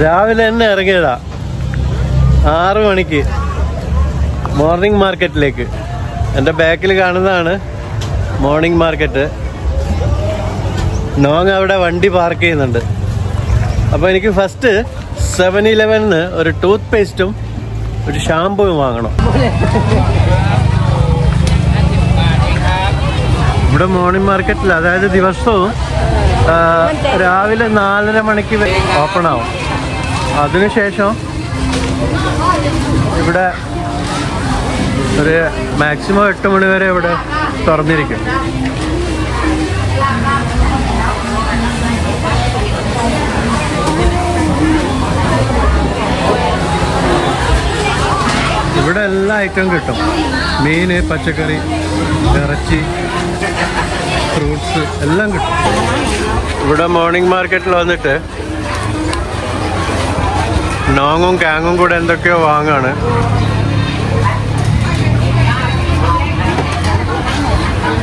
രാവിലെ തന്നെ ഇറങ്ങിയതാ 6 മണിക്ക് മോർണിംഗ് മാർക്കറ്റിലേക്ക്. എൻ്റെ ബാക്കിൽ കാണുന്നതാണ് മോർണിംഗ് മാർക്കറ്റ്. നോങ് അവിടെ വണ്ടി പാർക്ക് ചെയ്യുന്നുണ്ട്. അപ്പോൾ എനിക്ക് ഫസ്റ്റ് 7-Eleven ഒരു ടൂത്ത് പേസ്റ്റും ഒരു ഷാമ്പുവും വാങ്ങണം. ഇവിടെ മോർണിംഗ് മാർക്കറ്റിൽ അതായത് ദിവസവും രാവിലെ 4:30 മണിക്ക് ഓപ്പൺ ആവും. അതിനുശേഷം ഇവിടെ ഒരു മാക്സിമം 8 മണി വരെ ഇവിടെ തുറന്നിരിക്കും. ഇവിടെ എല്ലാ ഐറ്റം കിട്ടും. മീൻ, പച്ചക്കറി, ഇറച്ചി, ഫ്രൂട്ട്സ് എല്ലാം കിട്ടും. ഇവിടെ മോർണിംഗ് മാർക്കറ്റിൽ വന്നിട്ട് നോങ്ങും കാങ്ങും കൂടെ എന്തൊക്കെയോ വാങ്ങാണ്.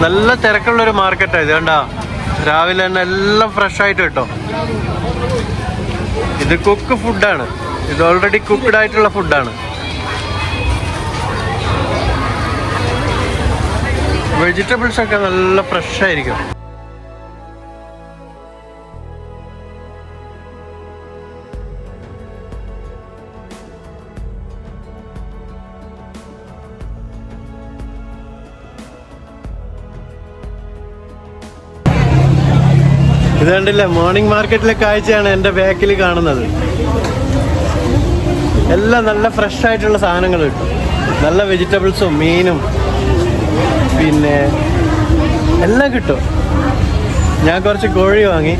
നല്ല തിരക്കുള്ളൊരു മാർക്കറ്റാണ് ഇത്. കണ്ടാ, രാവിലെ തന്നെ എല്ലാം ഫ്രഷ് ആയിട്ട് കിട്ടും. ഇത് കുക്ക് ഫുഡാണ്. ഇത് ഓൾറെഡി കുക്ക്ഡ് ആയിട്ടുള്ള ഫുഡാണ്. വെജിറ്റബിൾസ് ഒക്കെ നല്ല ഫ്രഷ് ആയിരിക്കും. ഇത് കണ്ടില്ല, മോർണിംഗ് മാർക്കറ്റിലെ കാഴ്ചയാണ് എൻ്റെ ബാക്കിൽ കാണുന്നത്. എല്ലാം നല്ല ഫ്രഷ് ആയിട്ടുള്ള സാധനങ്ങൾ കിട്ടും. നല്ല വെജിറ്റബിൾസും മീനും പിന്നെ എല്ലാം കിട്ടും. ഞാൻ കുറച്ച് കോഴി വാങ്ങി.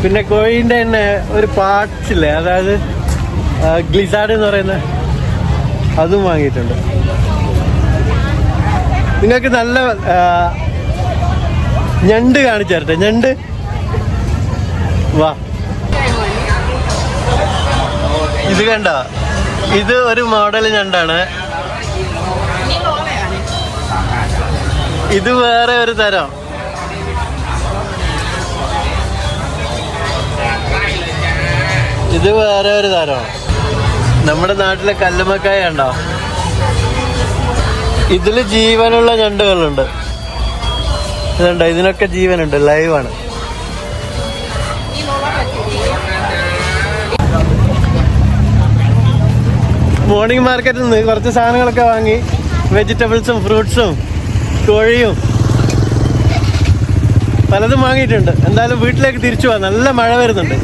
പിന്നെ കോഴീൻ്റെ തന്നെ ഒരു പാർട്സ് ഇല്ലേ, അതായത് ഗ്ലിസാഡ് എന്ന് പറയുന്ന അതും വാങ്ങിയിട്ടുണ്ട്. നിങ്ങൾക്ക് നല്ല ഞണ്ട് കാണിച്ചു തരട്ടെ. ഞണ്ട് വാ. ഇത് കണ്ട, ഇത് ഒരു മോഡൽ ഞണ്ടാണ്. ഇത് വേറെ ഒരു തരം. ഇത് വേറെ ഒരു തരമാണ്. നമ്മുടെ നാട്ടിലെ കല്ലുമ്മക്കായ ഉണ്ടോ, ഇതില് ജീവനുള്ള ഞണ്ടുകളുണ്ട്. ഇതുണ്ടോ, ഇതിനൊക്കെ ജീവനുണ്ട്, ലൈവാണ്. മോർണിംഗ് മാർക്കറ്റിൽ നിന്ന് കുറച്ച് സാധനങ്ങളൊക്കെ വാങ്ങി. വെജിറ്റബിൾസും ഫ്രൂട്ട്സും കോഴിയും പലതും വാങ്ങിയിട്ടുണ്ട്. എന്തായാലും വീട്ടിലേക്ക് തിരിച്ചു പോവാം. നല്ല മഴ വരുന്നുണ്ട്.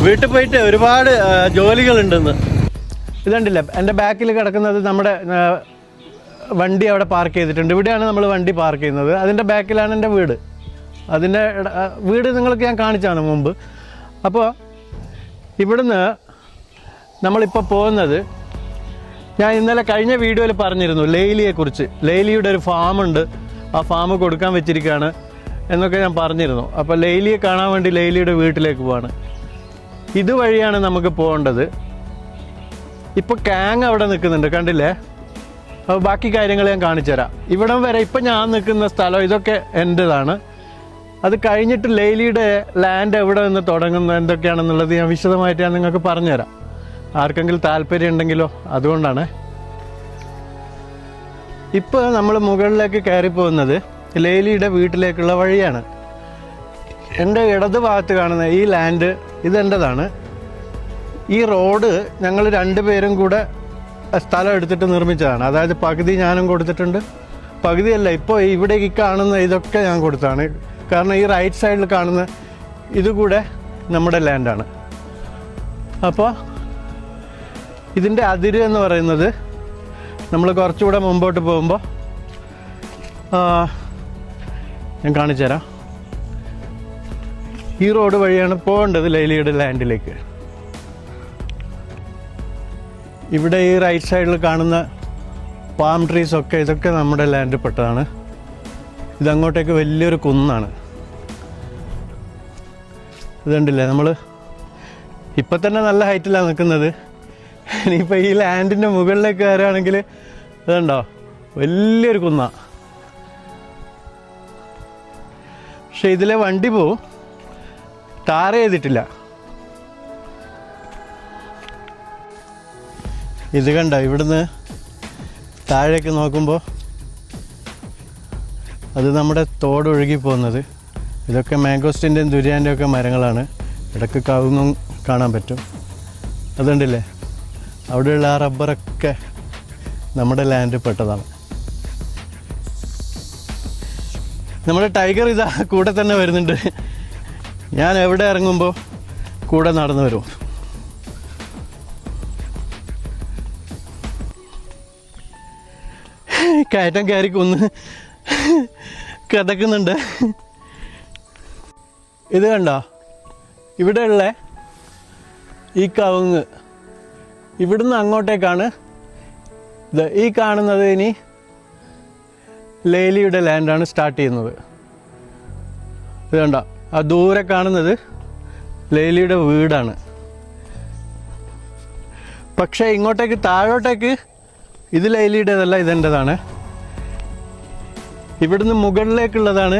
വീട്ടിൽ പോയിട്ട് ഒരുപാട് ജോലികളുണ്ടെന്ന്. ഇതുണ്ടല്ല, എൻ്റെ ബാക്കിൽ കിടക്കുന്നത് നമ്മുടെ വണ്ടി അവിടെ പാർക്ക് ചെയ്തിട്ടുണ്ട്. ഇവിടെയാണ് നമ്മൾ വണ്ടി പാർക്ക് ചെയ്യുന്നത്. അതിൻ്റെ ബാക്കിലാണ് എൻ്റെ വീട്. അതിൻ്റെ വീട് നിങ്ങൾക്ക് ഞാൻ കാണിച്ചാണ് മുമ്പ്. അപ്പോൾ ഇവിടുന്ന് നമ്മളിപ്പോൾ പോകുന്നത്, ഞാൻ ഇന്നലെ കഴിഞ്ഞ വീഡിയോയിൽ പറഞ്ഞിരുന്നു ലെയ്ലിയെക്കുറിച്ച്. ലെയ്ലിയുടെ ഒരു ഫാമുണ്ട്, ആ ഫാം കൊടുക്കാൻ വെച്ചിരിക്കുകയാണ് എന്നൊക്കെ ഞാൻ പറഞ്ഞിരുന്നു. അപ്പോൾ ലെയ്ലിയെ കാണാൻ വേണ്ടി ലെയ്ലിയുടെ വീട്ടിലേക്ക് പോവാണ്. ഇതുവഴിയാണ് നമുക്ക് പോകേണ്ടത്. ഇപ്പോൾ കാങ് അവിടെ നിൽക്കുന്നുണ്ട്, കണ്ടില്ലേ? അപ്പോൾ ബാക്കി കാര്യങ്ങൾ ഞാൻ കാണിച്ചു തരാം. ഇവിടം വരെ ഇപ്പം ഞാൻ നിൽക്കുന്ന സ്ഥലം ഇതൊക്കെ എൻ്റെതാണ്. അത് കഴിഞ്ഞിട്ട് ലെയ്ലിയുടെ ലാൻഡ് എവിടെ നിന്ന് തുടങ്ങുന്നത് എന്തൊക്കെയാണെന്നുള്ളത് ഞാൻ വിശദമായിട്ട് ഞാൻ നിങ്ങൾക്ക് പറഞ്ഞുതരാം. ആർക്കെങ്കിലും താല്പര്യം ഉണ്ടെങ്കിലോ, അതുകൊണ്ടാണ്. ഇപ്പോൾ നമ്മൾ മുകളിലേക്ക് കയറി പോകുന്നത് ലെയ്ലിയുടെ വീട്ടിലേക്കുള്ള വഴിയാണ്. എൻ്റെ ഇടത് ഭാഗത്ത് കാണുന്ന ഈ ലാൻഡ് ഇതെൻ്റെതാണ്. ഈ റോഡ് ഞങ്ങൾ 2 പേരും കൂടെ സ്ഥലം എടുത്തിട്ട് നിർമ്മിച്ചതാണ്. അതായത് പകുതി ഞാനും കൊടുത്തിട്ടുണ്ട്, പകുതിയല്ല. ഇപ്പോൾ ഇവിടെ ഈ കാണുന്ന ഇതൊക്കെ ഞാൻ കൊടുത്താണ്. കാരണം ഈ റൈറ്റ് സൈഡിൽ കാണുന്ന ഇതുകൂടെ നമ്മുടെ ലാൻഡാണ്. അപ്പോൾ ഇതിൻ്റെ അതിര് എന്ന് പറയുന്നത് നമ്മൾ കുറച്ചുകൂടെ മുമ്പോട്ട് പോകുമ്പോൾ ഞാൻ കാണിച്ചു തരാം. ഈ റോഡ് വഴിയാണ് പോകേണ്ടത് ലെയ്ലിയുടെ ലാൻഡിലേക്ക്. ഇവിടെ ഈ റൈറ്റ് സൈഡിൽ കാണുന്ന പാം ട്രീസൊക്കെ ഇതൊക്കെ നമ്മുടെ ലാൻഡിൽ പെട്ടതാണ്. ഇതങ്ങോട്ടേക്ക് വലിയൊരു കുന്നാണ്. ഇതുണ്ടല്ലേ, നമ്മൾ ഇപ്പം തന്നെ നല്ല ഹൈറ്റിലാണ് നിൽക്കുന്നത്. ഇനിയിപ്പോൾ ഈ ലാൻഡിൻ്റെ മുകളിലേക്ക് കയറുകയാണെങ്കിൽ ഇതുണ്ടോ, വലിയൊരു കുന്ന. പക്ഷെ ഇതിലെ വണ്ടി പോവും, ടാർ ചെയ്തിട്ടില്ല. ഇത് കണ്ട, ഇവിടുന്ന് താഴേക്ക് നോക്കുമ്പോൾ അത് നമ്മുടെ തോടൊഴുകി പോകുന്നത്. ഇതൊക്കെ മാംഗോസ്റ്റിൻ്റെയും ദുരിയാൻ്റെ ഒക്കെ മരങ്ങളാണ്. ഇടയ്ക്ക് കവുങ്ങും കാണാൻ പറ്റും. അതുണ്ടല്ലേ, അവിടെയുള്ള ആ റബ്ബറൊക്കെ നമ്മുടെ ലാൻഡിൽ പെട്ടതാണ്. നമ്മുടെ ടൈഗർ ഇതാ കൂടെ തന്നെ വരുന്നുണ്ട്. ഞാൻ എവിടെ ഇറങ്ങുമ്പോൾ കൂടെ നടന്നു വരും. കയറ്റം കയറി കൊന്ന് കിതക്കുന്നുണ്ട്. ഇത് കണ്ടോ, ഇവിടെയുള്ള ഈ കവുങ്ങ് ഇവിടുന്ന് അങ്ങോട്ടേക്കാണ്. ഇത് ഈ കാണുന്നത് ഇനി ലേലിയുടെ ലാൻഡാണ് സ്റ്റാർട്ട് ചെയ്യുന്നത്. ഇത് കണ്ടോ, ആ ദൂരെ കാണുന്നത് ലേലിയുടെ വീടാണ്. പക്ഷേ ഇങ്ങോട്ടേക്ക് താഴോട്ടേക്ക് ഇത് ലേലിയുടേതല്ല, ഇതെൻ്റെതാണ്. ഇവിടുന്ന് മുകളിലേക്കുള്ളതാണ്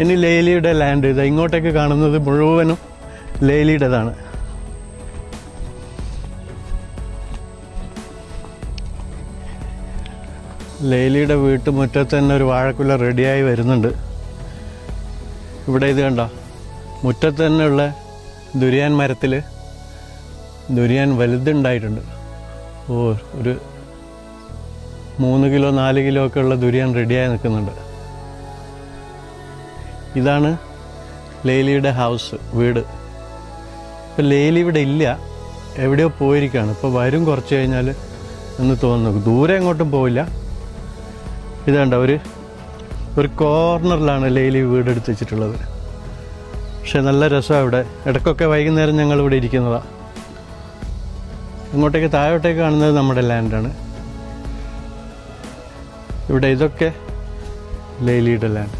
ഇനി ലേലിയുടെ ലാൻഡ്. ഇത് ഇങ്ങോട്ടേക്ക് കാണുന്നത് മുഴുവനും ലേലിയുടേതാണ്. ലേലിയുടെ വീട്ടുമുറ്റത്ത് തന്നെ ഒരു വാഴക്കുല റെഡിയായി വരുന്നുണ്ട്. ഇവിടെ ഇത് കണ്ടോ, മുറ്റത്ത് തന്നെയുള്ള ദുരിയാൻ മരത്തിൽ ദുരിയാൻ വലുതുണ്ടായിട്ടുണ്ട്. ഓ, ഒരു 3 കിലോ 4 കിലോ ഒക്കെ ഉള്ള ദുരിയാൻ റെഡിയായി നിൽക്കുന്നുണ്ട്. ഇതാണ് ലേലിയുടെ ഹൗസ്, വീട്. ഇപ്പം ലേലി ഇവിടെ ഇല്ല, എവിടെയോ പോയിരിക്കുകയാണ്. ഇപ്പോൾ വരും കുറച്ച് കഴിഞ്ഞാൽ എന്ന് തോന്നുന്നു. ദൂരെ എങ്ങോട്ടും പോവില്ല. ഇതുണ്ട്, ഒരു കോർണറിലാണ് ലേലി വീടെടുത്ത് വെച്ചിട്ടുള്ളത്. പക്ഷെ നല്ല രസമാണ് ഇവിടെ. ഇടയ്ക്കൊക്കെ വൈകുന്നേരം ഞങ്ങൾ ഇവിടെ ഇരിക്കുന്നതാണ്. ഇങ്ങോട്ടേക്ക് താഴോട്ടേക്ക് കാണുന്നത് നമ്മുടെ ലാൻഡാണ്. ഇവിടെ ഇതൊക്കെ ലേലിയുടെ ലാൻഡ്.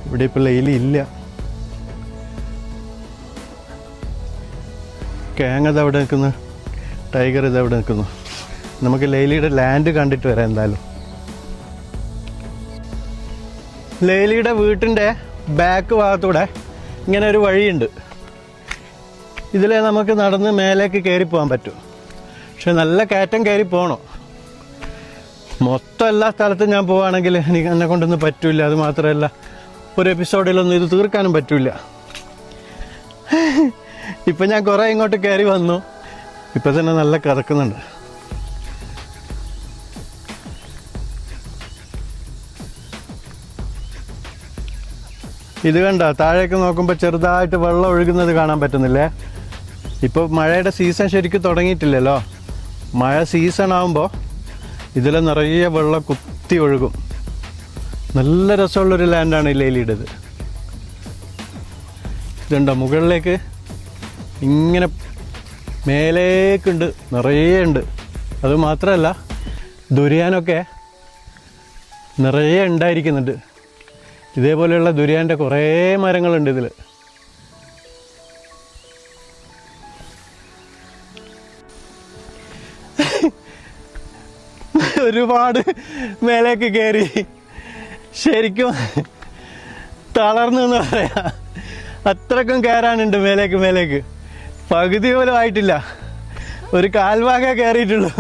ഇവിടെ ഇപ്പോൾ ലേലി ഇല്ല. കേങ്ങ ഇതവിടെ നിൽക്കുന്നു, ടൈഗർ ഇതവിടെ നിൽക്കുന്നു. നമുക്ക് ലേലിയുടെ ലാൻഡ് കണ്ടിട്ട് വരാം എന്തായാലും. ലേലിയുടെ വീട്ടിൻ്റെ ബാക്ക് ഭാഗത്തൂടെ ഇങ്ങനെ ഒരു വഴിയുണ്ട്. ഇതിലെ നമുക്ക് നടന്ന് മേലേക്ക് കയറി പോകാൻ പറ്റും. പക്ഷെ നല്ല കയറ്റം കയറി പോകണം. മൊത്തം എല്ലാ സ്ഥലത്തും ഞാൻ പോവുകയാണെങ്കിൽ എന്നെ കൊണ്ടൊന്നും പറ്റില്ല. അത് മാത്രമല്ല, ഒരു എപ്പിസോഡിലൊന്നും ഇത് തീർക്കാനും പറ്റില്ല. ഇപ്പം ഞാൻ കുറേ ഇങ്ങോട്ട് കയറി വന്നു. ഇപ്പം തന്നെ നല്ല കിടക്കുന്നുണ്ട്. ഇത് കണ്ട, താഴേക്ക് നോക്കുമ്പോൾ ചെറുതായിട്ട് വെള്ളം ഒഴുകുന്നത് കാണാൻ പറ്റുന്നില്ലേ? ഇപ്പോൾ മഴയുടെ സീസൺ ശരിക്കും തുടങ്ങിയിട്ടില്ലല്ലോ. മഴ സീസൺ ആകുമ്പോൾ ഇതിൽ നിറയെ വെള്ളം കുത്തി ഒഴുകും. നല്ല രസമുള്ളൊരു ലാൻഡാണ് ഈ ലേലിയുടേത്. ഇതുണ്ടോ, മുകളിലേക്ക് ഇങ്ങനെ മേലേക്കുണ്ട്, നിറയെ ഉണ്ട്. അതുമാത്രമല്ല, ദുരിയാനൊക്കെ നിറയെ ഉണ്ടായിരിക്കുന്നുണ്ട്. ഇതേപോലെയുള്ള ദുരിയാൻ്റെ കുറേ മരങ്ങളുണ്ട് ഇതിൽ. ഒരുപാട് മേലേക്ക് കയറി ശരിക്കും തളർന്നു എന്ന് പറയാം. അത്രക്കും കയറാനുണ്ട് മേലേക്ക്. പകുതി പോലും ആയിട്ടില്ല, ഒരു കാൽഭാഗം കയറിയിട്ടുള്ളൂ.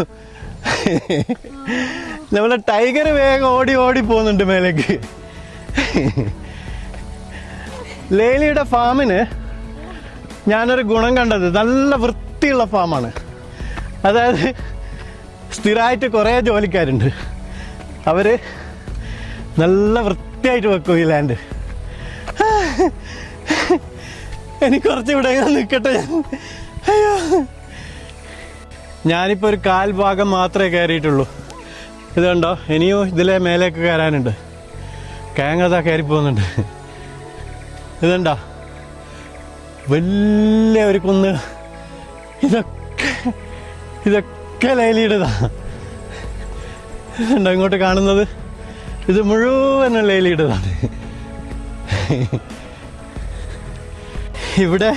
നമ്മളെ ടൈഗർ വേഗം ഓടി പോകുന്നുണ്ട് മേലേക്ക്. ലേലിയുടെ ഫാമിന് ഞാനൊരു ഗുണം കണ്ടത്, നല്ല വൃത്തിയുള്ള ഫാമാണ്. അതായത് സ്ഥിരമായിട്ട് കുറേ ജോലിക്കാരുണ്ട്. അവർ നല്ല വൃത്തിയായിട്ട് വെക്കും ഈ ലാൻഡ്. എനിക്ക് കുറച്ച് ഇവിടെ നിൽക്കട്ടെ. അയ്യോ, ഞാനിപ്പോൾ ഒരു കാൽഭാഗം മാത്രമേ കയറിയിട്ടുള്ളൂ. ഇത് കണ്ടോ, ഇനിയും ഇതിലെ മേലേക്ക് കയറാനുണ്ട്. കേങ്ങതാ കയറി പോകുന്നുണ്ട്. ഇതുണ്ടോ, വലിയ ഒരു കുന്ന്. ഇതൊക്കെ ലേലിയുടേതാ. ഇതുണ്ടോ ഇങ്ങോട്ട് കാണുന്നത്, ഇത് മുഴുവനും ലേലിയുടേതാണ്. ഇവിടെ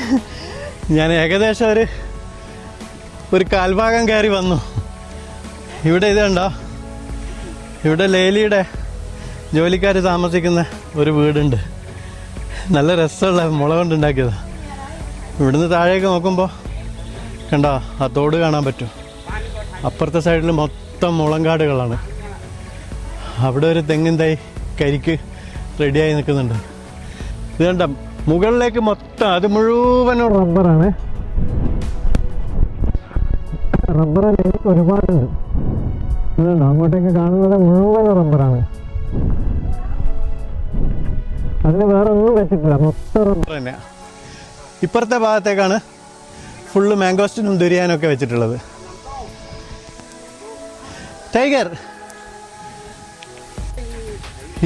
ഞാൻ ഏകദേശം ഒരു കാൽഭാഗം കയറി വന്നു. ഇവിടെ ഇത് കണ്ടോ, ഇവിടെ ലേലിയുടെ ജോലിക്കാർ താമസിക്കുന്ന ഒരു വീടുണ്ട്. നല്ല രസമുള്ള മുള കൊണ്ടുണ്ടാക്കിയതാണ്. ഇവിടുന്ന് താഴേക്ക് നോക്കുമ്പോൾ കണ്ടോ ആ തോട് കാണാൻ പറ്റും. അപ്പുറത്തെ സൈഡിൽ മൊത്തം മുളങ്കാടുകളാണ്. അവിടെ ഒരു തെങ്ങിൻ തൈ കരിക്ക് റെഡിയായി നിൽക്കുന്നുണ്ട്. ഇത് കണ്ട മുകളിലേക്ക് മൊത്തം അത് മുഴുവനും റബ്ബറാണ്. റബ്ബർ ലേക്ക് ഒരുപാടുണ്ട്. ഇതുണ്ടോ അങ്ങോട്ടേക്ക് കാണുന്നത് മുഴുവൻ റബ്ബറാണ്. അതിന് വേറെ ഒന്നും വെച്ചിട്ടില്ല, മൊത്തം റബ്ബർ തന്നെയാണ്. ഇപ്പുറത്തെ ഭാഗത്തേക്കാണ് ഫുള്ള് മാംഗോസ്റ്റിനും ദുരിയാനും ഒക്കെ വെച്ചിട്ടുള്ളത്. ടൈഗർ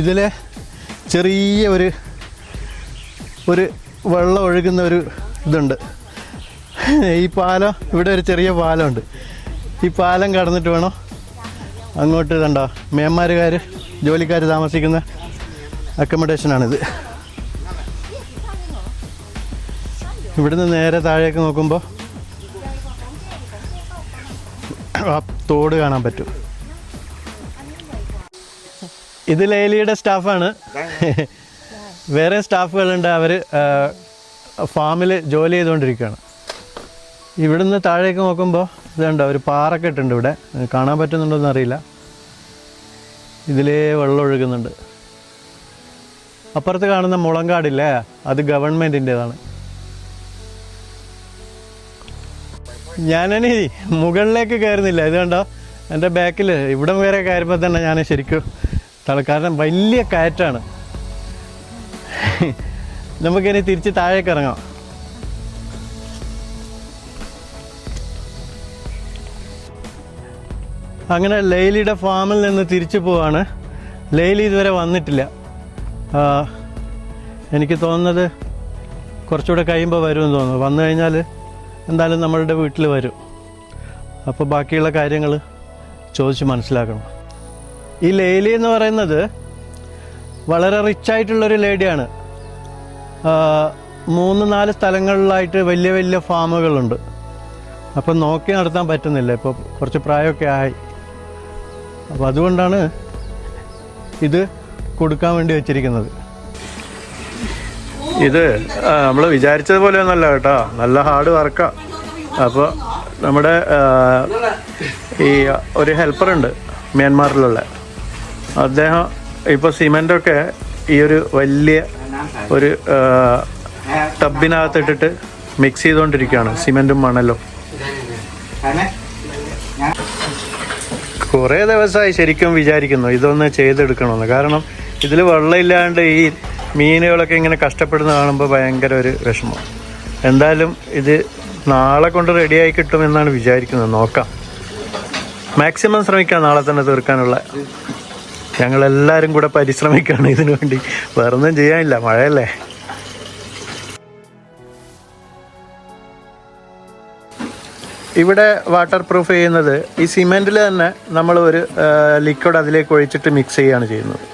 ഇതിൽ ചെറിയ ഒരു വെള്ളം ഒഴുകുന്ന ഒരു ഇതുണ്ട്. ഈ പാലം, ഇവിടെ ഒരു ചെറിയ പാലമുണ്ട്. ഈ പാലം കടന്നിട്ട് വേണം അങ്ങോട്ട്. കണ്ടോ മ്യാൻമാരുകാർ ജോലിക്കാർ താമസിക്കുന്ന അക്കോമഡേഷനാണിത്. ഇവിടുന്ന് നേരെ താഴേക്ക് നോക്കുമ്പോൾ ആ തോട് കാണാൻ പറ്റും. ഇത് ലേലിയുടെ സ്റ്റാഫാണ്. വേറെ സ്റ്റാഫുകളുണ്ട്, അവർ ഫാമിൽ ജോലി ചെയ്തുകൊണ്ടിരിക്കുകയാണ്. ഇവിടുന്ന് താഴേക്ക് നോക്കുമ്പോൾ ഇതുണ്ട് ഒരു പാറക്കെട്ടുണ്ട്. ഇവിടെ കാണാൻ പറ്റുന്നുണ്ടോയെന്ന് അറിയില്ല. ഇതിലേ വെള്ളം ഒഴുകുന്നുണ്ട്. അപ്പുറത്ത് കാണുന്ന മുളങ്കാടില്ലേ, അത് ഗവൺമെൻറ്റിൻ്റെതാണ്. ഞാനിനി മുകളിലേക്ക് കയറുന്നില്ല. ഇത് കണ്ടോ എൻ്റെ ബാക്കിൽ ഇവിടം വരെ കയറുമ്പോൾ തന്നെ ഞാൻ ശരിക്കും കാരണം വലിയ കയറ്റാണ്. നമുക്കിനി തിരിച്ച് താഴേക്ക് ഇറങ്ങാം. അങ്ങനെ ലെയ്ലിയുടെ ഫാമിൽ നിന്ന് തിരിച്ചു പോവാണ്. ലെയ്ലി ഇതുവരെ വന്നിട്ടില്ല. എനിക്ക് തോന്നുന്നത് കുറച്ചുകൂടെ കഴിയുമ്പോൾ വരുമെന്ന് തോന്നുന്നു. വന്നു കഴിഞ്ഞാൽ എന്തായാലും നമ്മളുടെ വീട്ടിൽ വരും. അപ്പോൾ ബാക്കിയുള്ള കാര്യങ്ങൾ ചോദിച്ച് മനസ്സിലാക്കണം. ഈ ലെയ്ലി എന്ന് പറയുന്നത് വളരെ റിച്ചായിട്ടുള്ളൊരു ലേഡിയാണ്. 3-4 സ്ഥലങ്ങളിലായിട്ട് വലിയ വലിയ ഫാമുകളുണ്ട്. അപ്പം നോക്കി നടത്താൻ പറ്റുന്നില്ല. ഇപ്പോൾ കുറച്ച് പ്രായമൊക്കെ ആയി. അപ്പോൾ അതുകൊണ്ടാണ് ഇത് കൊടുക്കാൻ വേണ്ടി വെച്ചിരിക്കുന്നത്. ഇത് നമ്മൾ വിചാരിച്ചത് പോലെയൊന്നല്ല കേട്ടോ, നല്ല ഹാർഡ് വർക്കാണ്. അപ്പോൾ നമ്മുടെ ഈ ഒരു ഹെൽപ്പറുണ്ട് മ്യാൻമാറിലുള്ള, അദ്ദേഹം ഇപ്പോൾ സിമെൻ്റൊക്കെ ഈ ഒരു വലിയ ഒരു ടബിനകത്തിട്ടിട്ട് മിക്സ് ചെയ്തുകൊണ്ടിരിക്കുകയാണ്, സിമെൻറ്റും മണലും. കുറേ ദിവസമായി ശരിക്കും വിചാരിക്കുന്നു ഇതൊന്ന് ചെയ്തെടുക്കണമെന്ന്. കാരണം ഇതിൽ വെള്ളമില്ലാണ്ട് ഈ മീനുകളൊക്കെ ഇങ്ങനെ കഷ്ടപ്പെടുന്ന കാണുമ്പോൾ ഭയങ്കര ഒരു വിഷമം. എന്തായാലും ഇത് നാളെ കൊണ്ട് റെഡിയായി കിട്ടുമെന്നാണ് വിചാരിക്കുന്നത്. നോക്കാം, മാക്സിമം ശ്രമിക്കാം നാളെ തന്നെ തീർക്കാനുള്ള. ഞങ്ങളെല്ലാവരും കൂടെ പരിശ്രമിക്കുകയാണ് ഇതിനു വേണ്ടി. വേറൊന്നും ചെയ്യാനില്ല, മഴയല്ലേ. ഇവിടെ വാട്ടർ പ്രൂഫ് ചെയ്യുന്നത് ഈ സിമെൻറ്റിൽ തന്നെ നമ്മൾ ഒരു ലിക്വിഡ് അതിലേക്ക് ഒഴിച്ചിട്ട് മിക്സ് ചെയ്യുകയാണ് ചെയ്യുന്നത്.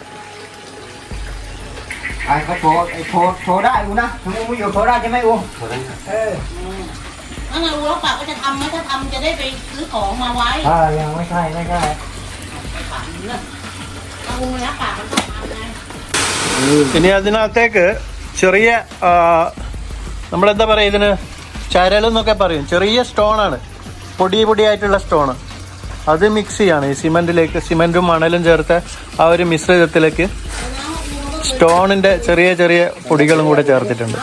ഇനി അതിനകത്തേക്ക് ചെറിയ നമ്മളെന്താ പറയുക, ഇതിന് ചരലെന്നൊക്കെ പറയും. ചെറിയ സ്റ്റോണാണ്, പൊടിയായിട്ടുള്ള സ്റ്റോണ്. അത് മിക്സ് ചെയ്യാണ് ഈ സിമെൻറ്റിലേക്ക്. സിമെൻറ്റും മണലും ചേർത്ത് ആ ഒരു മിശ്രിതത്തിലേക്ക് സ്റ്റോണിൻ്റെ ചെറിയ ചെറിയ പൊടികളും കൂടെ ചേർത്തിട്ടുണ്ട്.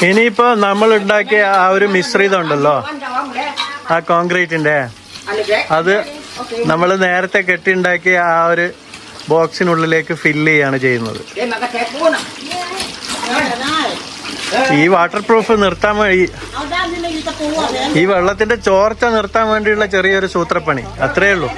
ഇനിയിപ്പോൾ നമ്മൾ ഉണ്ടാക്കിയ ആ ഒരു മിശ്രിതം ഉണ്ടല്ലോ, ആ കോൺക്രീറ്റിൻ്റെ, അത് നമ്മൾ നേരത്തെ കെട്ടിയുണ്ടാക്കിയ ആ ഒരു ബോക്സിനുള്ളിലേക്ക് ഫില്ല് ചെയ്യാണ് ചെയ്യുന്നത്. ഈ വാട്ടർ പ്രൂഫ് നിർത്താൻ വേണ്ടി, ഈ വെള്ളത്തിന്റെ ചോർച്ച നിർത്താൻ വേണ്ടിയുള്ള ചെറിയൊരു സൂത്രപ്പണി, അത്രേ ഉള്ളൂ.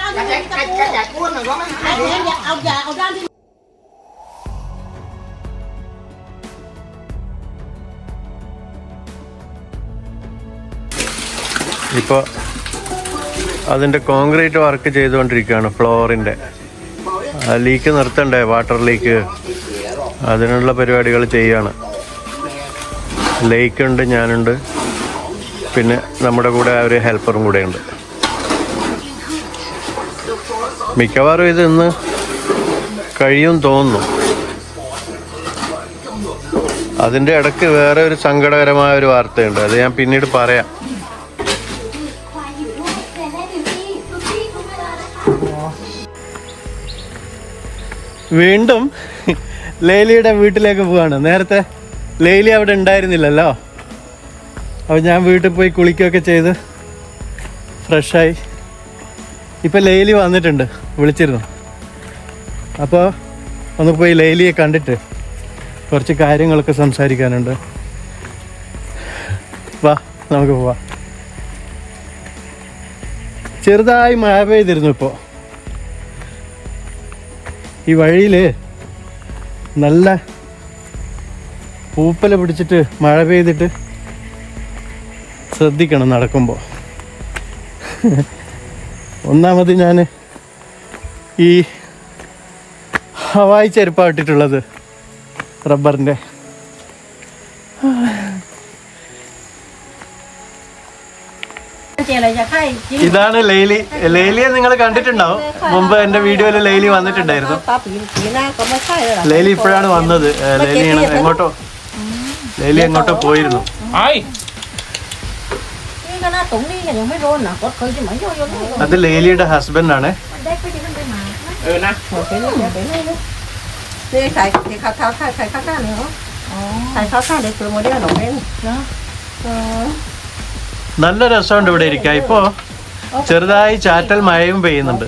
ഇപ്പോൾ അതിൻ്റെ കോൺക്രീറ്റ് വർക്ക് ചെയ്തുകൊണ്ടിരിക്കുകയാണ്. ഫ്ലോറിൻ്റെ ലീക്ക് നിർത്തണ്ടേ, വാട്ടർ ലീക്ക്, അതിനുള്ള പരിപാടികൾ ചെയ്യുകയാണ്. ലേക്കുണ്ട്, ഞാനുണ്ട്, പിന്നെ നമ്മുടെ കൂടെ ഒരു ഹെൽപ്പറും കൂടെ ഉണ്ട്. മിക്കവാറും ഇത് ഇന്ന് കഴിയും തോന്നുന്നു. അതിൻ്റെ ഇടയ്ക്ക് വേറെ ഒരു സങ്കടകരമായ ഒരു വാർത്തയുണ്ട്, അത് ഞാൻ പിന്നീട് പറയാം. വീണ്ടും ലേലിയുടെ വീട്ടിലേക്ക് പോവാണ്. നേരത്തെ ലേലി അവിടെ ഉണ്ടായിരുന്നില്ലല്ലോ, അപ്പോൾ ഞാൻ വീട്ടിൽ പോയി കുളിക്കുകയൊക്കെ ചെയ്ത് ഫ്രഷായി. ഇപ്പം ലേലി വന്നിട്ടുണ്ട്, വിളിച്ചിരുന്നു. അപ്പോൾ ഒന്ന് പോയി ലേലിയെ കണ്ടിട്ട് കുറച്ച് കാര്യങ്ങളൊക്കെ സംസാരിക്കാനുണ്ട്. വാ, നമുക്ക് പോവാം. ചെറുതായി മഴ പെയ്തിരുന്നു. ഇപ്പോൾ ഈ വഴിയിൽ നല്ല പൂപ്പല പിടിച്ചിട്ട് മഴ പെയ്തിട്ട് ശ്രദ്ധിക്കണം നടക്കുമ്പോൾ. ഒന്നാമത് ഞാൻ ഈ ഹവായി ചെരുപ്പാണ് ഇട്ടിട്ടുള്ളത്, റബ്ബറിൻ്റെ. ഇതാണ് ലേലി. ലേലിയെ നിങ്ങൾ കണ്ടിട്ടുണ്ടാവും, മുമ്പ് എൻ്റെ വീഡിയോയിൽ ലേലി വന്നിട്ടുണ്ടായിരുന്നു. ലേലി ഇപ്പോഴാണ് വന്നത്. ലേലി എങ്ങോട്ടോ പോയിരുന്നു. അത് ലേലിയുടെ ഹസ്ബൻഡാണ്. നല്ല രസമുണ്ട് ഇവിടെ ഇരിക്കാൻ. ഇപ്പോ ചെറുതായി ചാറ്റൽ മഴയും പെയ്യുന്നുണ്ട്.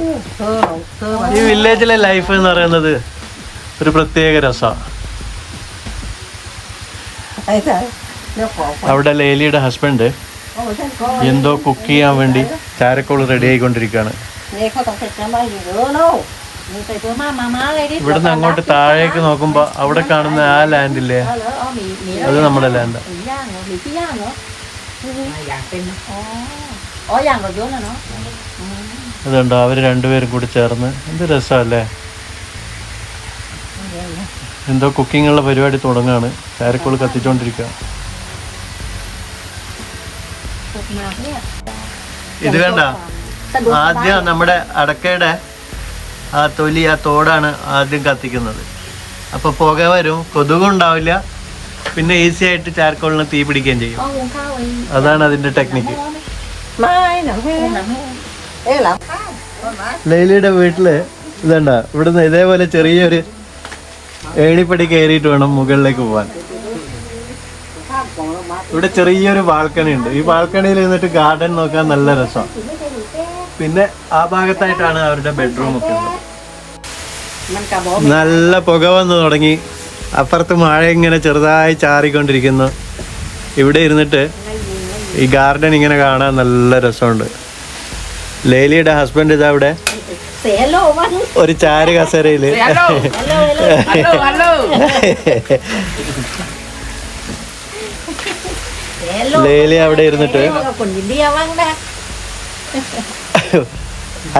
ഈ വില്ലേജിലെ ലൈഫ് എന്ന് പറയുന്നത് ഒരു പ്രത്യേക രസമാണ്. അവിടെ ലേലിയുടെ ഹസ്ബൻഡ് എന്തോ കുക്ക് ചെയ്യാൻ വേണ്ടി ചാരക്കോള് റെഡി ആയിക്കൊണ്ടിരിക്കുകയാണ്. ഇവിടുന്ന് അങ്ങോട്ട് താഴേക്ക് നോക്കുമ്പോ അവിടെ കാണുന്ന ആ ലാൻഡില്ലേ, അത് നമ്മുടെ ലാൻഡാ. അതുണ്ടോ, അവര് രണ്ടുപേരും കൂടി ചേർന്ന് എന്ത് രസമല്ലേ. എന്തോ കുക്കിങ്ങുള്ള പരിപാടി തുടങ്ങാണ്. ചാരക്കോള് കത്തിച്ചോണ്ടിരിക്കുക. ഇത് വേണ്ട, ആദ്യം നമ്മുടെ അടക്കയുടെ ആ തൊലി, ആ തോടാണ് ആദ്യം കത്തിക്കുന്നത്. അപ്പോൾ പുക വരും, കൊതുകും ഉണ്ടാവില്ല, പിന്നെ ഈസി ആയിട്ട് ചാർക്കോളിന് തീ പിടിക്കുകയും ചെയ്യും. അതാണ് അതിൻ്റെ ടെക്നിക്ക്. ലൈലിയുടെ വീട്ടിൽ ഇതണ്ട, ഇവിടുന്ന് ഇതേപോലെ ചെറിയൊരു ഏണിപ്പടി കയറിയിട്ട് വേണം മുകളിലേക്ക് പോകാൻ. ഇവിടെ ചെറിയൊരു ബാൽക്കണി ഉണ്ട്. ഈ ബാൽക്കണിയിൽ നിന്നിട്ട് ഗാർഡൻ നോക്കാൻ നല്ല രസമാണ്. പിന്നെ ആ ഭാഗത്തായിട്ടാണ് അവരുടെ ബെഡ്റൂം ഒക്കെ ഉള്ളത്. നല്ല പുക വന്ന് തുടങ്ങി. അപ്പുറത്ത് മഴ ഇങ്ങനെ ചെറുതായി ചാറിക്കൊണ്ടിരിക്കുന്നു. ഇവിടെ ഇരുന്നിട്ട് ഈ ഗാർഡൻ ഇങ്ങനെ കാണാൻ നല്ല രസമുണ്ട്. ലേലിയുടെ ഹസ്ബൻഡ് ഇതാ ഇവിടെ ഒരു ചാര് കസേരയില് ലേലി അവിടെ ഇരുന്നിട്ട്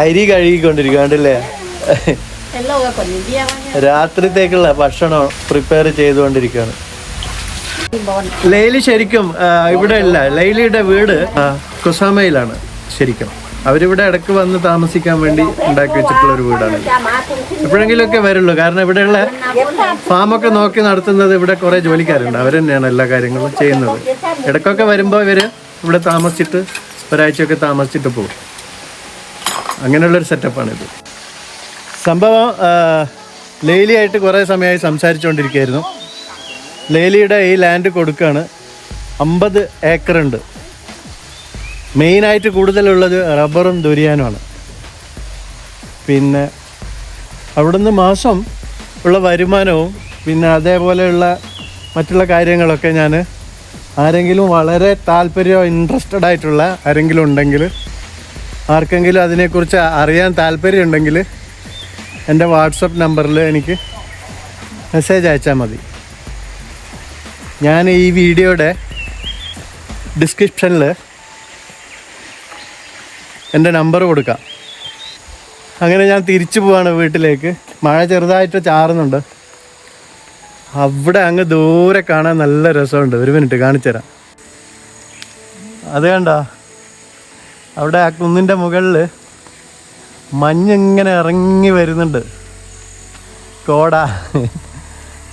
അരി കഴുകിക്കൊണ്ടിരിക്കണ്ടല്ലേ. രാത്രിത്തേക്കുള്ള ഭക്ഷണം പ്രിപ്പയർ ചെയ്തുകൊണ്ടിരിക്കുകയാണ്. ലേലി ശരിക്കും ഇവിടെ അല്ല, ലേലിയുടെ വീട് കുസാമയിലാണ്. ശരിക്കും അവരിവിടെ ഇടയ്ക്ക് വന്ന് താമസിക്കാൻ വേണ്ടി ഉണ്ടാക്കി വെച്ചിട്ടുള്ള ഒരു വീടാണ്. എപ്പോഴെങ്കിലുമൊക്കെ വരുള്ളൂ, കാരണം ഇവിടെയുള്ള ഫാമൊക്കെ നോക്കി നടത്തുന്നത് ഇവിടെ കുറേ ജോലിക്കാരുണ്ട്. അവർ തന്നെയാണ് എല്ലാ കാര്യങ്ങളും ചെയ്യുന്നത്. ഇടയ്ക്കൊക്കെ വരുമ്പോൾ ഇവർ ഇവിടെ താമസിച്ചിട്ട് ഒരാഴ്ചയൊക്കെ താമസിച്ചിട്ട് പോകും. അങ്ങനെയുള്ളൊരു സെറ്റപ്പാണിത്. സംഭവം ലേലിയായിട്ട് കുറേ സമയമായി സംസാരിച്ചുകൊണ്ടിരിക്കുകയായിരുന്നു. ലേലിയുടെ ഈ ലാൻഡ് കൊടുക്കുകയാണ്. 50 ഏക്കറുണ്ട്. മെയിനായിട്ട് കൂടുതലുള്ളത് റബ്ബറും ദുരിയാനുമാണ്. പിന്നെ അവിടുന്ന് മാസം ഉള്ള വരുമാനവും പിന്നെ അതേപോലെയുള്ള മറ്റുള്ള കാര്യങ്ങളൊക്കെ ഞാൻ ആരെങ്കിലും വളരെ ഇൻട്രസ്റ്റഡ് ആയിട്ടുള്ള ആരെങ്കിലും ഉണ്ടെങ്കിൽ, ആർക്കെങ്കിലും അതിനെക്കുറിച്ച് അറിയാൻ താല്പര്യമുണ്ടെങ്കിൽ എൻ്റെ വാട്സപ്പ് നമ്പറിൽ എനിക്ക് മെസ്സേജ് അയച്ചാൽ മതി. ഞാൻ ഈ വീഡിയോയുടെ ഡിസ്ക്രിപ്ഷനിൽ എൻ്റെ നമ്പർ കൊടുക്കാം. അങ്ങനെ ഞാൻ തിരിച്ചു പോവാണ് വീട്ടിലേക്ക്. മഴ ചെറുതായിട്ട് ചാറുന്നുണ്ട്. അവിടെ അങ്ങ് ദൂരെ കാണാൻ നല്ല രസമുണ്ട്. ഒരു മിനിറ്റ് കാണിച്ചു തരാം. അത് കണ്ട, അവിടെ ആ കുന്നിൻ്റെ മുകളിൽ മഞ്ഞിങ്ങനെ ഇറങ്ങി വരുന്നുണ്ട്. കോട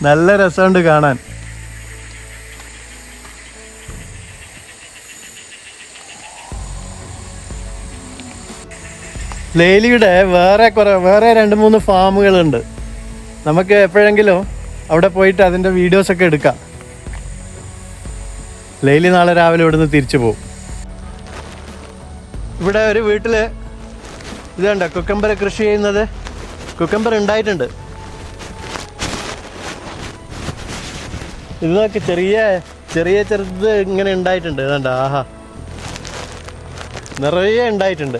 നല്ല രസമുണ്ട് കാണാൻ. ലേലിയുടെ വേറെ 2-3 ഫാമുകളുണ്ട്. നമുക്ക് എപ്പോഴെങ്കിലും അവിടെ പോയിട്ട് അതിൻ്റെ വീഡിയോസൊക്കെ എടുക്കാം. ലേലി നാളെ രാവിലെ ഇവിടുന്ന് തിരിച്ചു പോകും. ഇവിടെ ഒരു വീട്ടിൽ ഇത് കണ്ടോ കുക്കമ്പർ കൃഷി ചെയ്യുന്നത്. കുക്കമ്പർ ഉണ്ടായിട്ടുണ്ട്. ഇത് നോക്കി ചെറുത് ഇങ്ങനെ ഉണ്ടായിട്ടുണ്ട്. ഇതുണ്ട്, ആഹാ, നിറയെ ഉണ്ടായിട്ടുണ്ട്.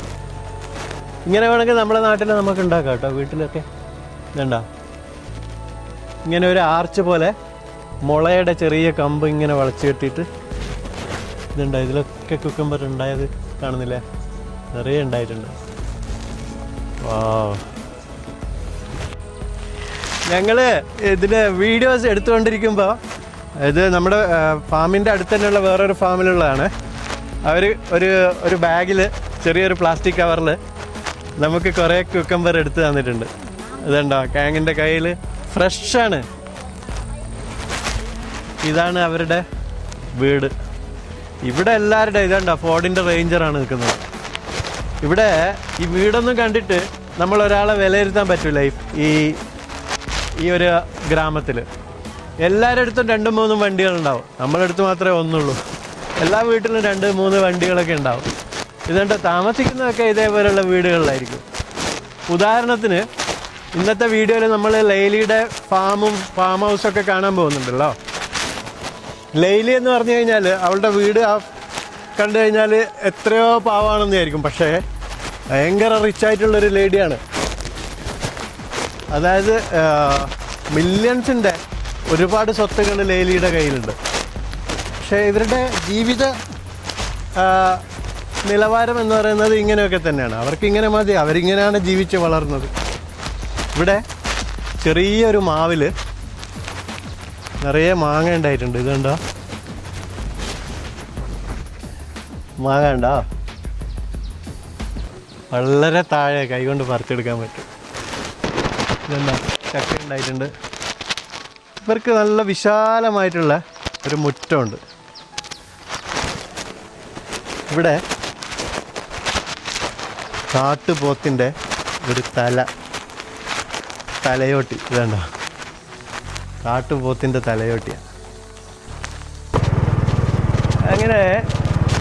ഇങ്ങനെ വേണമെങ്കിൽ നമ്മുടെ നാട്ടിൽ നമുക്ക് ഉണ്ടാക്കാം കേട്ടോ, വീട്ടിലൊക്കെ. ഇതുണ്ടോ, ഇങ്ങനെ ഒരു ആർച്ച് പോലെ മുളയുടെ ചെറിയ കമ്പ് ഇങ്ങനെ വളച്ച് കെട്ടിയിട്ട് ഇതുണ്ടോ, ഇതിലൊക്കെ കുക്കമ്പർ ഉണ്ടായത് കാണുന്നില്ലേ? നിറയെ ഉണ്ടായിട്ടുണ്ട്. ഞങ്ങള് ഇതിന് വീഡിയോസ് എടുത്തുകൊണ്ടിരിക്കുമ്പോൾ ഇത് നമ്മുടെ ഫാമിൻ്റെ അടുത്ത് തന്നെയുള്ള വേറൊരു ഫാമിലുള്ളതാണ്. അവർ ഒരു ബാഗിൽ ചെറിയൊരു പ്ലാസ്റ്റിക് കവറിൽ നമുക്ക് കുറേ കുക്കമ്പർ എടുത്ത് തന്നിട്ടുണ്ട്. ഇതുണ്ടോ, കാങ്ങിൻ്റെ കയ്യിൽ ഫ്രഷാണ്. ഇതാണ് അവരുടെ വീട്. ഇവിടെ എല്ലാവരുടെ ഇതുണ്ടോ, ഫോർഡിൻ്റെ റേഞ്ചറാണ് നിൽക്കുന്നത്. ഇവിടെ ഈ വീടൊന്നും കണ്ടിട്ട് നമ്മളൊരാളെ വിലയിരുത്താൻ പറ്റില്ല. ഈ ഒരു ഗ്രാമത്തിൽ എല്ലാവരുടെ അടുത്തും 2-3 വണ്ടികളുണ്ടാവും. നമ്മുടെ അടുത്ത് മാത്രമേ ഒന്നുള്ളൂ. എല്ലാ വീട്ടിലും 2-3 വണ്ടികളൊക്കെ ഉണ്ടാവും. ഇതുകൊണ്ട് താമസിക്കുന്നതൊക്കെ ഇതേപോലെയുള്ള വീടുകളിലായിരിക്കും. ഉദാഹരണത്തിന് ഇന്നത്തെ വീഡിയോയിൽ നമ്മൾ ലേലിയുടെ ഫാം ഹൗസൊക്കെ കാണാൻ പോകുന്നുണ്ടല്ലോ. ലേലി എന്ന് പറഞ്ഞു കഴിഞ്ഞാൽ അവളുടെ വീട് കണ്ടു കഴിഞ്ഞാൽ എത്രയോ പാവാണെന്ന് വിചാരിക്കും. പക്ഷേ ഭയങ്കര റിച്ചായിട്ടുള്ളൊരു ലേഡിയാണ്. അതായത് മില്യൺസിൻ്റെ ഒരുപാട് സ്വത്തുകൾ ലേലിയുടെ കയ്യിലുണ്ട്. പക്ഷേ ഇവരുടെ ജീവിത നിലവാരം എന്ന് പറയുന്നത് ഇങ്ങനെയൊക്കെ തന്നെയാണ്. അവർക്കിങ്ങനെ മതി, അവരിങ്ങനെയാണ് ജീവിച്ച് വളർന്നത്. ഇവിടെ ചെറിയൊരു മാവിൽ നിറയെ മാങ്ങ ഉണ്ടായിട്ടുണ്ട്. ഇതുണ്ടോ, മാങ്ങ ഉണ്ടോ? വളരെ താഴെ കൈകൊണ്ട് പറിച്ചെടുക്കാൻ പറ്റും. ഇതെന്താ, ചക്ക ഉണ്ടായിട്ടുണ്ട്. ഇവർക്ക് നല്ല വിശാലമായിട്ടുള്ള ഒരു മുറ്റമുണ്ട്. ഇവിടെ കാട്ടുപോത്തിൻ്റെ ഒരു തലയോട്ടി. ഇതുണ്ടോ, കാട്ടുപോത്തിൻ്റെ തലയോട്ടിയാണ്. അങ്ങനെ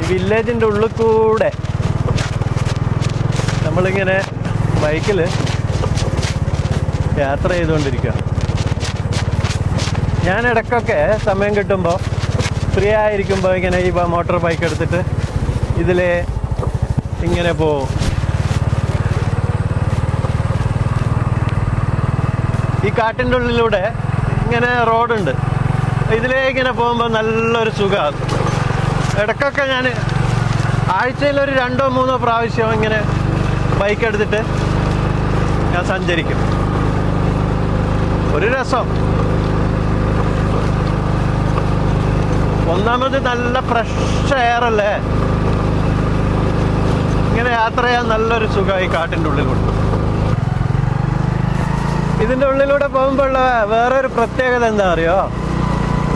ഈ വില്ലേജിൻ്റെ ഉള്ളിൽ കൂടെ നമ്മളിങ്ങനെ ബൈക്കിൽ യാത്ര ചെയ്തുകൊണ്ടിരിക്കുക. ഞാൻ ഇടയ്ക്കൊക്കെ സമയം കിട്ടുമ്പോൾ ഫ്രീ ആയിരിക്കുമ്പോൾ ഇങ്ങനെ ഈ മോട്ടോർ ബൈക്ക് എടുത്തിട്ട് ഇതിൽ ഇങ്ങനെ പോവും. ഈ കാട്ടിൻ്റെ ഉള്ളിലൂടെ ഇങ്ങനെ റോഡുണ്ട്. ഇതിലേ ഇങ്ങനെ പോകുമ്പോൾ നല്ലൊരു സുഖമാണ്. ഇടയ്ക്കൊക്കെ ഞാൻ ആഴ്ചയിൽ ഒരു 2-3 പ്രാവശ്യം ഇങ്ങനെ ബൈക്ക് എടുത്തിട്ട് ഞാൻ സഞ്ചരിക്കും. ഒരു രസം. ഒന്നാമത് നല്ല ഫ്രഷ് എയർ അല്ലേ. ഇങ്ങനെ യാത്ര ചെയ്യാൻ നല്ലൊരു സുഖമായി കാട്ടിൻ്റെ ഉള്ളിലൂടെ. ഇതിൻ്റെ ഉള്ളിലൂടെ പോകുമ്പോഴുള്ള വേറൊരു പ്രത്യേകത എന്താ അറിയോ?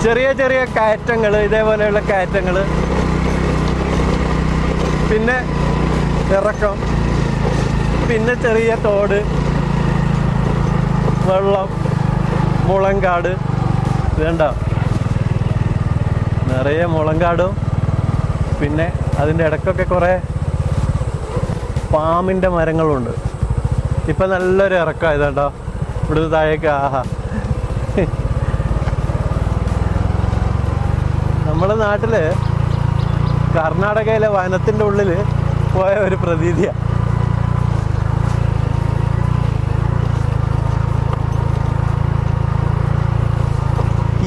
ചെറിയ ചെറിയ കയറ്റങ്ങൾ, ഇതേപോലെയുള്ള കയറ്റങ്ങൾ, പിന്നെ ഇറക്കം, പിന്നെ ചെറിയ തോട്, വെള്ളം, മുളങ്കാട്. ഇതുണ്ടോ, നിറയെ മുളങ്കാടും പിന്നെ അതിൻ്റെ ഇടയ്ക്കൊക്കെ കുറേ പാമിൻ്റെ മരങ്ങളുണ്ട്. ഇപ്പം നല്ലൊരു ഇറക്കം. ഇതുണ്ടോ, ഇവിടുത്തെ താഴേക്ക്. ആഹാ, നമ്മുടെ നാട്ടിൽ കർണാടകയിലെ വനത്തിൻ്റെ ഉള്ളിൽ പോയ ഒരു പ്രതീതിയാണ്.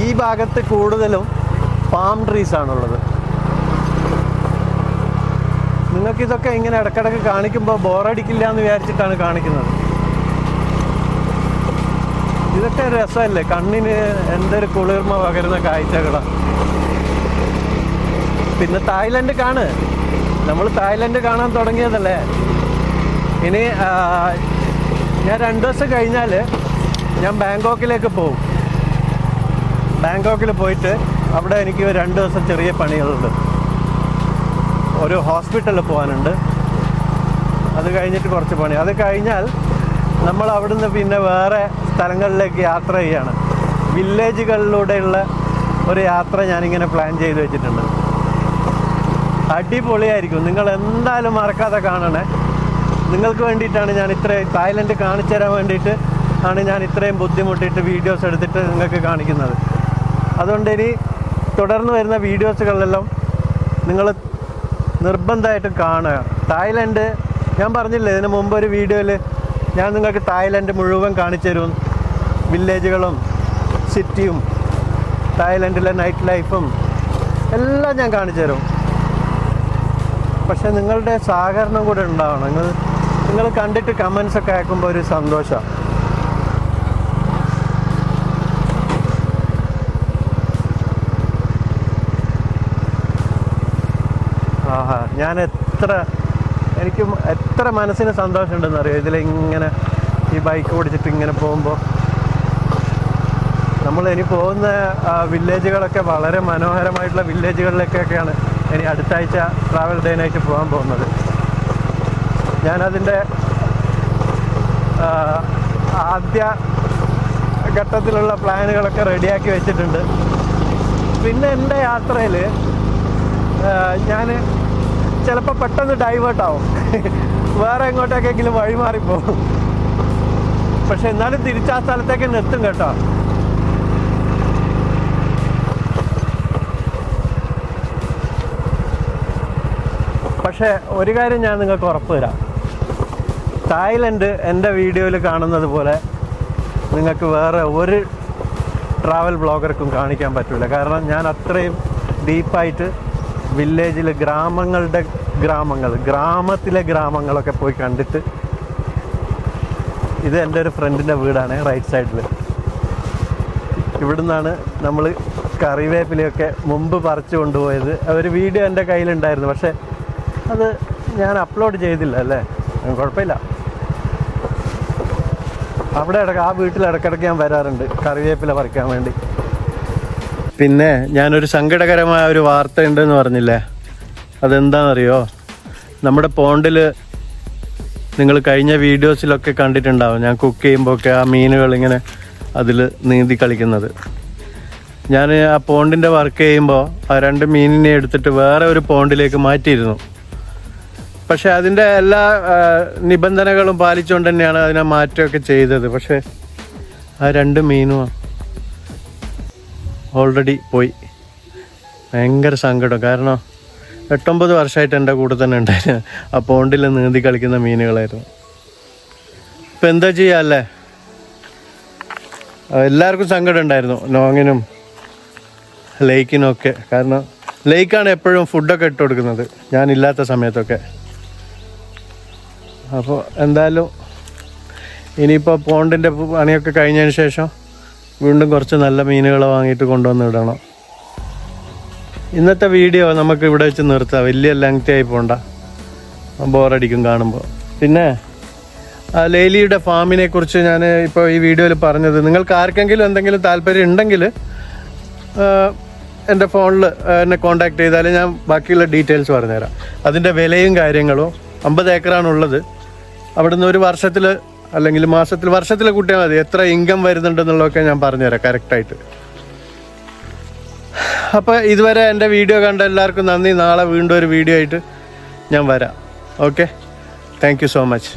ഈ ഭാഗത്ത് കൂടുതലും പാം ട്രീസ് ആണുള്ളത്. നിങ്ങൾക്കിതൊക്കെ ഇങ്ങനെ ഇടയ്ക്കിടയ്ക്ക് കാണിക്കുമ്പോൾ ബോറടിക്കില്ല എന്ന് വിചാരിച്ചിട്ടാണ് കാണിക്കുന്നത്. ഇതൊക്കെ രസമല്ലേ, കണ്ണിന് എന്തൊരു കുളിർമ പകരുന്ന കാഴ്ചകളാണ്. പിന്നെ തായ്ലൻഡ് നമ്മൾ തായ്ലൻഡ് കാണാൻ തുടങ്ങിയതല്ലേ. ഇനി ഞാൻ 2 ദിവസം കഴിഞ്ഞാൽ ഞാൻ ബാങ്കോക്കിലേക്ക് പോകും. ബാങ്കോക്കിൽ പോയിട്ട് അവിടെ എനിക്ക് 2 ദിവസം ചെറിയ പണികളുണ്ട്. ഒരു ഹോസ്പിറ്റലിൽ പോകാനുണ്ട്. അത് കഴിഞ്ഞിട്ട് കുറച്ച് പണി. അത് കഴിഞ്ഞാൽ നമ്മൾ അവിടുന്ന് പിന്നെ വേറെ സ്ഥലങ്ങളിലേക്ക് യാത്ര ചെയ്യാണ്. വില്ലേജുകളിലൂടെയുള്ള ഒരു യാത്ര ഞാനിങ്ങനെ പ്ലാൻ ചെയ്ത് വെച്ചിട്ടുണ്ട്. അടിപൊളിയായിരിക്കും. നിങ്ങൾ എന്തായാലും മറക്കാതെ കാണണേ. നിങ്ങൾക്ക് വേണ്ടിയിട്ടാണ് ഞാൻ ഇത്രയും തായ്ലൻഡ് കാണിച്ചു തരാൻ വേണ്ടിയിട്ട് ആണ് ഞാൻ ഇത്രയും ബുദ്ധിമുട്ടിയിട്ട് വീഡിയോസ് എടുത്തിട്ട് നിങ്ങൾക്ക് കാണിക്കുന്നത്. അതുകൊണ്ട് ഇനി തുടർന്ന് വരുന്ന വീഡിയോസുകളിലെല്ലാം നിങ്ങൾ നിർബന്ധമായിട്ടും കാണുക. തായ്ലൻഡ് ഞാൻ പറഞ്ഞില്ലേ ഇതിന് മുമ്പ് ഒരു വീഡിയോയിൽ ഞാൻ നിങ്ങൾക്ക് തായ്ലൻഡ് മുഴുവൻ കാണിച്ചു തരും. വില്ലേജുകളും സിറ്റിയും തായ്ലൻഡിലെ നൈറ്റ് ലൈഫും എല്ലാം ഞാൻ കാണിച്ചു തരും. പക്ഷെ നിങ്ങളുടെ സഹകരണം കൂടെ ഉണ്ടാവണം. നിങ്ങൾ കണ്ടിട്ട് കമൻസൊക്കെ അയക്കുമ്പോൾ ഒരു സന്തോഷമാണ്. ആഹാ, എനിക്ക് എത്ര മനസ്സിന് സന്തോഷമുണ്ടെന്ന് അറിയാം ഇതിലിങ്ങനെ ഈ ബൈക്ക് ഓടിച്ചിട്ട് ഇങ്ങനെ പോകുമ്പോൾ. നമ്മൾ ഇനി പോകുന്ന വില്ലേജുകളൊക്കെ വളരെ മനോഹരമായിട്ടുള്ള വില്ലേജുകളിലേക്കൊക്കെയാണ് ഇനി അടുത്ത ആഴ്ച ട്രാവൽ ഡേനായിട്ട് പോകാൻ പോകുന്നത്. ഞാനതിൻ്റെ ആദ്യ ഘട്ടത്തിലുള്ള പ്ലാനുകളൊക്കെ റെഡിയാക്കി വെച്ചിട്ടുണ്ട്. പിന്നെ എൻ്റെ യാത്രയിൽ ഞാൻ ചിലപ്പോൾ പെട്ടെന്ന് ഡൈവേർട്ടാവും, വേറെ എങ്ങോട്ടേക്കെങ്കിലും വഴി മാറിപ്പോകും. പക്ഷെ എന്നാലും തിരിച്ചാ സ്ഥലത്തേക്ക് നിർത്തും കേട്ടോ. പക്ഷേ ഒരു കാര്യം ഞാൻ നിങ്ങൾക്ക് ഉറപ്പ് തരാം, തായ്ലൻഡ് എൻ്റെ വീഡിയോയിൽ കാണുന്നത് പോലെ നിങ്ങൾക്ക് വേറെ ഒരു ട്രാവൽ ബ്ലോഗർക്കും കാണിക്കാൻ പറ്റില്ല. കാരണം ഞാൻ അത്രയും ഡീപ്പായിട്ട് വില്ലേജിൽ ഗ്രാമത്തിലെ ഗ്രാമങ്ങളൊക്കെ പോയി കണ്ടിട്ട്. ഇത് എൻ്റെ ഒരു ഫ്രണ്ടിൻ്റെ വീടാണ് റൈറ്റ് സൈഡിൽ. ഇവിടുന്നാണ് നമ്മൾ കറിവേപ്പിലയൊക്കെ മുമ്പ് പറിച്ചു കൊണ്ടുപോയത്. ഒരു വീഡിയോ എൻ്റെ കയ്യിലുണ്ടായിരുന്നു, പക്ഷേ അത് ഞാൻ അപ്ലോഡ് ചെയ്തില്ല. അല്ലേ, കുഴപ്പമില്ല. അവിടെ ആ വീട്ടിൽ ഇടയ്ക്കിടയ്ക്ക് ഞാൻ വരാറുണ്ട് കറിവേപ്പില പറിക്കാൻ വേണ്ടി. പിന്നെ ഞാനൊരു സങ്കടകരമായ ഒരു വാർത്ത ഉണ്ടെന്ന് പറഞ്ഞില്ലേ, അതെന്താണെന്നറിയോ? നമ്മുടെ പോണ്ടിൽ നിങ്ങൾ കഴിഞ്ഞ വീഡിയോസിലൊക്കെ കണ്ടിട്ടുണ്ടാവും, ഞാൻ കുക്ക് ചെയ്യുമ്പോഴൊക്കെ ആ മീനുകൾ ഇങ്ങനെ അതിൽ നീന്തി കളിക്കുന്നത്. ഞാൻ ആ പോണ്ടിൻ്റെ വർക്ക് ചെയ്യുമ്പോൾ ആ 2 മീനിനെ എടുത്തിട്ട് വേറെ ഒരു പോണ്ടിലേക്ക് മാറ്റിയിരുന്നു. പക്ഷേ അതിൻ്റെ എല്ലാ നിബന്ധനകളും പാലിച്ചുകൊണ്ട് തന്നെയാണ് അതിനെ മാറ്റുകയൊക്കെ ചെയ്തത്. പക്ഷേ ആ 2 മീനും ഓൾറെഡി പോയി. ഭയങ്കര സങ്കടം. കാരണം 8-9 വർഷമായിട്ട് എൻ്റെ കൂടെ തന്നെ ഉണ്ടായിരുന്നു. ആ പോണ്ടിൽ നീന്തി കളിക്കുന്ന മീനുകളായിരുന്നു. ഇപ്പം എന്താ ചെയ്യുക അല്ലേ, എല്ലാവർക്കും സങ്കടം ഉണ്ടായിരുന്നു, നോങ്ങിനും ലേക്കിനും ഒക്കെ. കാരണം ലേക്കാണ് എപ്പോഴും ഫുഡൊക്കെ ഇട്ട് കൊടുക്കുന്നത് ഞാനില്ലാത്ത സമയത്തൊക്കെ. അപ്പോൾ എന്തായാലും ഇനിയിപ്പോൾ പോണ്ടിൻ്റെ പണിയൊക്കെ കഴിഞ്ഞതിന് ശേഷം വീണ്ടും കുറച്ച് നല്ല മീനുകളെ വാങ്ങിയിട്ട് കൊണ്ടുവന്ന് ഇടണം. ഇന്നത്തെ വീഡിയോ നമുക്ക് ഇവിടെ വെച്ച് നിർത്താം. വലിയ ലെങ്തി ആയി പോണ്ട, ബോറടിക്കും കാണുമ്പോൾ. പിന്നെ ലേലിയുടെ ഫാമിനെ കുറിച്ച് ഞാൻ ഇപ്പോൾ ഈ വീഡിയോയിൽ പറഞ്ഞത്, നിങ്ങൾക്ക് ആർക്കെങ്കിലും എന്തെങ്കിലും താല്പര്യം ഉണ്ടെങ്കിൽ എൻ്റെ ഫോണിൽ എന്നെ കോൺടാക്ട് ചെയ്താൽ ഞാൻ ബാക്കിയുള്ള ഡീറ്റെയിൽസ് പറഞ്ഞുതരാം. അതിൻ്റെ വിലയും കാര്യങ്ങളും. 50 ഏക്കറാണുള്ളത്. അവിടുന്ന് ഒരു വർഷത്തിൽ അല്ലെങ്കിൽ വർഷത്തിൽ കൂട്ടിയാൽ മതി എത്ര ഇൻകം വരുന്നുണ്ടെന്നുള്ളതൊക്കെ ഞാൻ പറഞ്ഞുതരാം കറക്റ്റായിട്ട്. അപ്പോൾ ഇതുവരെ എൻ്റെ വീഡിയോ കണ്ട എല്ലാവർക്കും നന്ദി. നാളെ വീണ്ടും ഒരു വീഡിയോ ആയിട്ട് ഞാൻ വരാം. Okay, thank you so much.